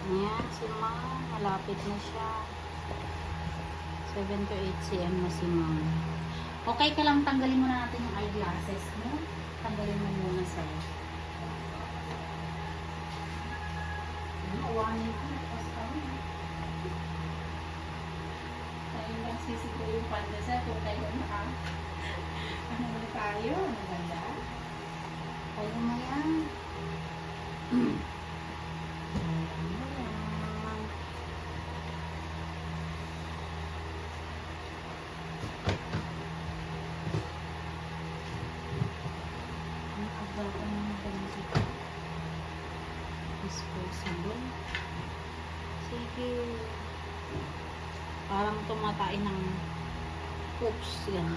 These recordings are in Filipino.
Ayan, si Ma'am. Malapit na siya. 7 to 8 cm na si Ma'am. Okay ka lang, tanggalin muna natin yung eyeglasses mo. Tanggalin mo muna sa'yo. Awanin ko. Tayo nagsisito yung pandasa kung tayo na ano na tayo, maganda. Tayo mo yan. Disposable. Sige. Parang tumatain ng oops yan.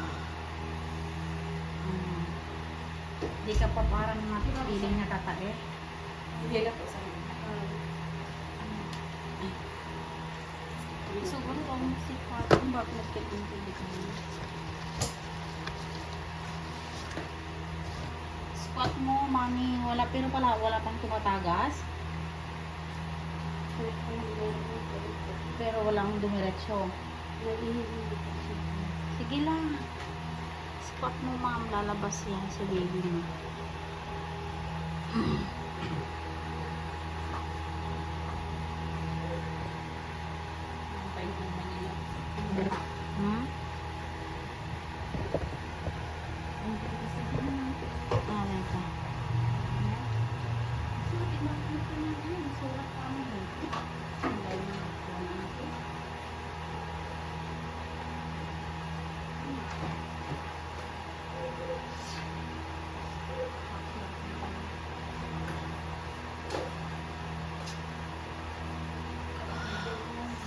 Hindi ka pa parang feeling natatae. Hindi na po sa inyo. Siguro kung si Father bakit nagkatintindi ka na. Squat mo, mami. Wala, pero pala, wala pang tumatagas. Pero walang dumiretso. Sige lang. Squat mo, ma'am. Lalabas yan si baby mo. Hmm? Ah, wait ka.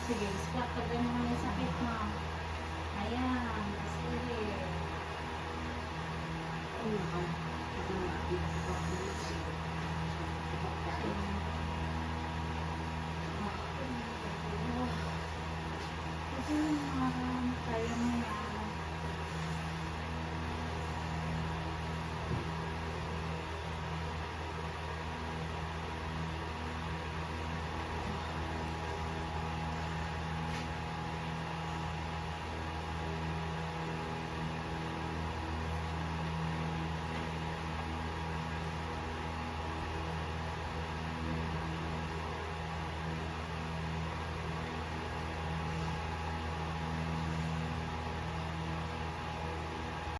Sige, squat ka din naman yung sakit mo. Ayan, sige.